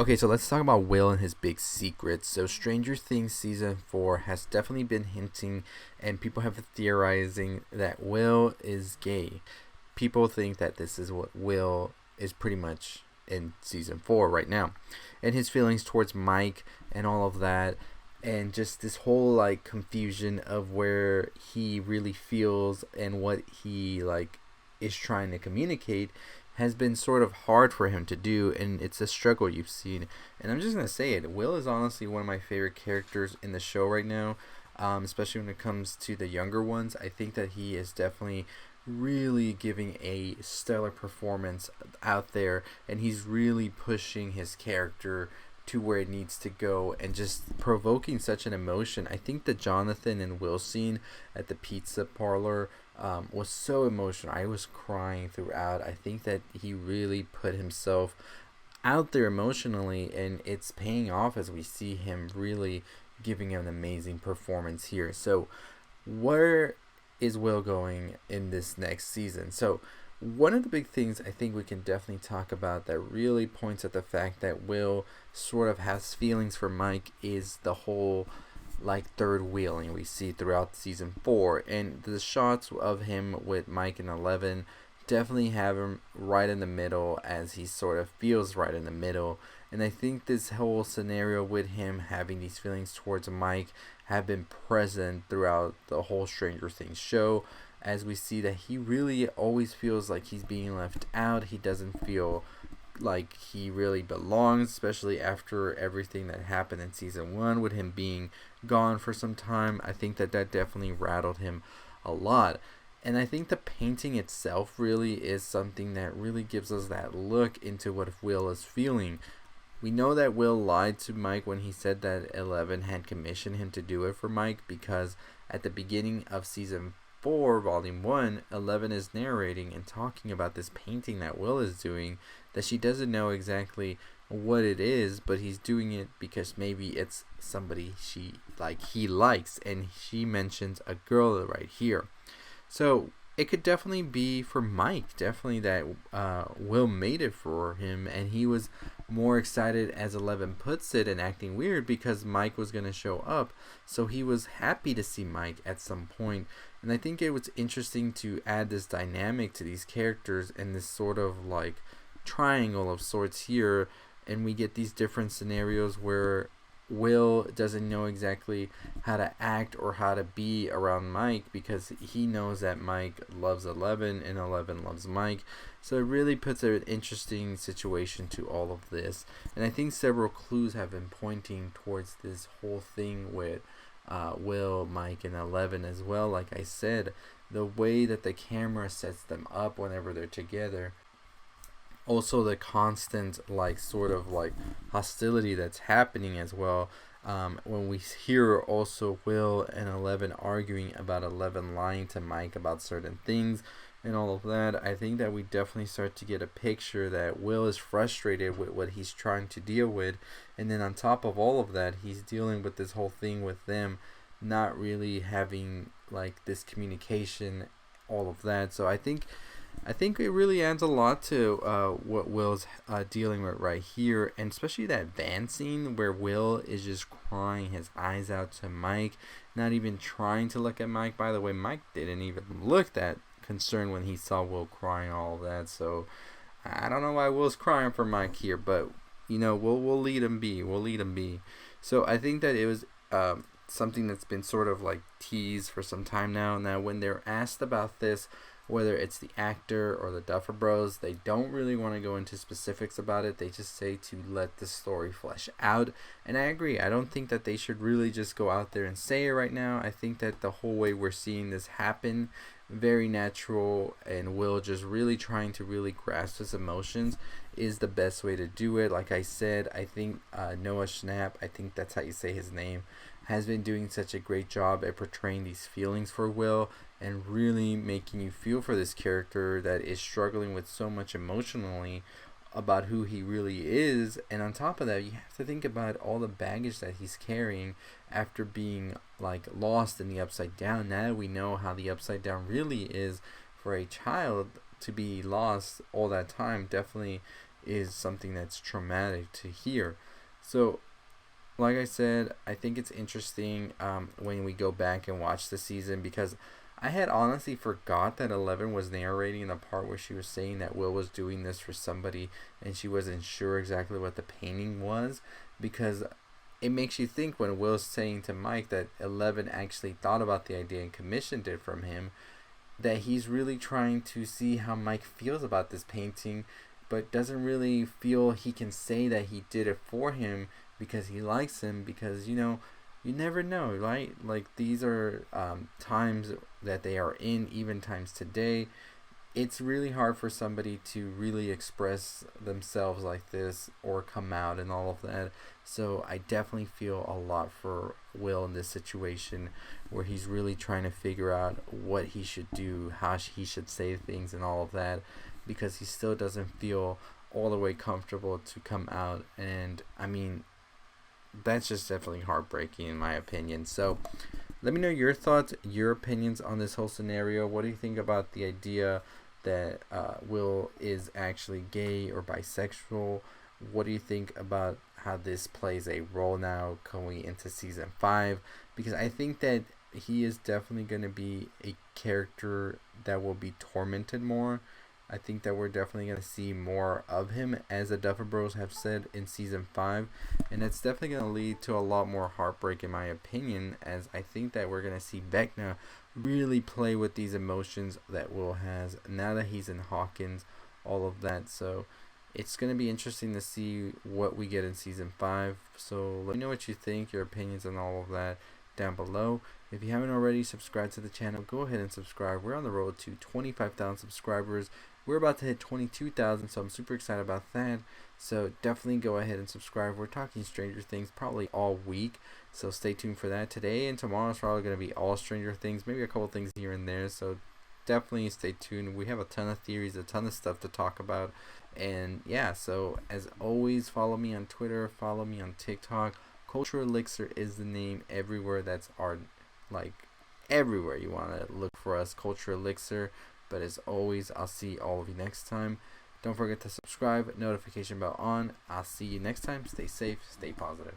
Okay, so let's talk about Will and his big secrets. So, Stranger Things season 4 has definitely been hinting, and people have been theorizing that Will is gay. People think that this is what Will is pretty much in season 4 right now. And his feelings towards Mike and all of that, and just this whole like confusion of where he really feels and what he like is trying to communicate has been sort of hard for him to do, and it's a struggle you've seen. And I'm just gonna say it, Will is honestly one of my favorite characters in the show right now, especially when it comes to the younger ones. I think that he is definitely really giving a stellar performance out there, and he's really pushing his character to where it needs to go and just provoking such an emotion. I think the Jonathan and Will scene at the pizza parlor was so emotional. I was crying throughout. I think that he really put himself out there emotionally, and it's paying off as we see him really giving an amazing performance here. So, where is Will going in this next season? So, one of the big things I think we can definitely talk about that really points at the fact that Will sort of has feelings for Mike is the whole like third wheeling we see throughout season 4, and the shots of him with Mike and 11 definitely have him right in the middle, as he sort of feels right in the middle. And I think this whole scenario with him having these feelings towards Mike have been present throughout the whole Stranger Things show, as we see that he really always feels like he's being left out. He doesn't feel like he really belongs, especially after everything that happened in season 1 with him being gone for some time. I think that that definitely rattled him a lot. And I think the painting itself really is something that really gives us that look into what Will is feeling. We know that Will lied to Mike when he said that 11 had commissioned him to do it for Mike, because at the beginning of season 4, volume 1, 11 is narrating and talking about this painting that Will is doing, that she doesn't know exactly what it is, but he's doing it because maybe it's somebody he likes, and she mentions a girl right here. So it could definitely be for Mike, definitely that Will made it for him, and he was more excited, as 11 puts it, and acting weird because Mike was going to show up. So he was happy to see Mike at some point. And I think it was interesting to add this dynamic to these characters and this sort of like triangle of sorts here. And we get these different scenarios where Will doesn't know exactly how to act or how to be around Mike, because he knows that Mike loves 11 and 11 loves Mike. So it really puts an interesting situation to all of this. And I think several clues have been pointing towards this whole thing with Will, Mike, and 11 as well. Like I said, the way that the camera sets them up whenever they're together, also the constant like sort of like hostility that's happening as well, when we hear also Will and 11 arguing about 11 lying to Mike about certain things and all of that. I think that we definitely start to get a picture that Will is frustrated with what he's trying to deal with, and then on top of all of that, he's dealing with this whole thing with them not really having like this communication, all of that. So I think it really adds a lot to what Will's dealing with right here, and especially that van scene where Will is just crying his eyes out to Mike, not even trying to look at Mike. By the way, Mike didn't even look that concerned when he saw Will crying, all of that. So I don't know why Will's crying for Mike here, but you know, we'll lead him be. We'll lead him be. So I think that it was something that's been sort of like teased for some time now. Now, when they're asked about this, whether it's the actor or the Duffer Bros, they don't really want to go into specifics about it. They just say to let the story flesh out. And I agree. I don't think that they should really just go out there and say it right now. I think that the whole way we're seeing this happen, very natural, and Will just really trying to really grasp his emotions is the best way to do it. Like I said, I think Noah Schnapp, I think that's how you say his name, has been doing such a great job at portraying these feelings for Will and really making you feel for this character that is struggling with so much emotionally about who he really is. And on top of that, you have to think about all the baggage that he's carrying after being like lost in the Upside Down. Now we know how the Upside Down really is for a child to be lost all that time. Definitely is something that's traumatic to hear. So like I said, I think it's interesting when we go back and watch the season, because I had honestly forgot that 11 was narrating the part where she was saying that Will was doing this for somebody and she wasn't sure exactly what the painting was, because it makes you think when Will's saying to Mike that 11 actually thought about the idea and commissioned it from him, that he's really trying to see how Mike feels about this painting, but doesn't really feel he can say that he did it for him because he likes him, because you never know, right? Like, these are times that they are in, even times today. It's really hard for somebody to really express themselves like this or come out and all of that. So I definitely feel a lot for Will in this situation, where he's really trying to figure out what he should do, how he should say things and all of that, because he still doesn't feel all the way comfortable to come out. And I mean, that's just definitely heartbreaking in my opinion. So let me know your thoughts, your opinions on this whole scenario. What do you think about the idea that Will is actually gay or bisexual? What do you think about how this plays a role now going into season 5? Because I think that he is definitely going to be a character that will be tormented more. I think that we're definitely going to see more of him, as the Duffer Bros have said, in season 5. And it's definitely going to lead to a lot more heartbreak, in my opinion, as I think that we're going to see Vecna really play with these emotions that Will has now that he's in Hawkins, all of that. So it's going to be interesting to see what we get in season 5. So let me know what you think, your opinions on all of that down below. If you haven't already subscribed to the channel, go ahead and subscribe. We're on the road to 25,000 subscribers. We're about to hit 22,000, so I'm super excited about that. So definitely go ahead and subscribe. We're talking Stranger Things probably all week, so stay tuned for that. Today and tomorrow is probably going to be all Stranger Things, maybe a couple things here and there, so definitely stay tuned. We have a ton of theories, a ton of stuff to talk about. And yeah, so as always, follow me on Twitter, follow me on TikTok. Culture Elixir is the name everywhere. That's our, like, everywhere you want to look for us, Culture Elixir. But as always, I'll see all of you next time. Don't forget to subscribe, notification bell on. I'll see you next time. Stay safe, stay positive.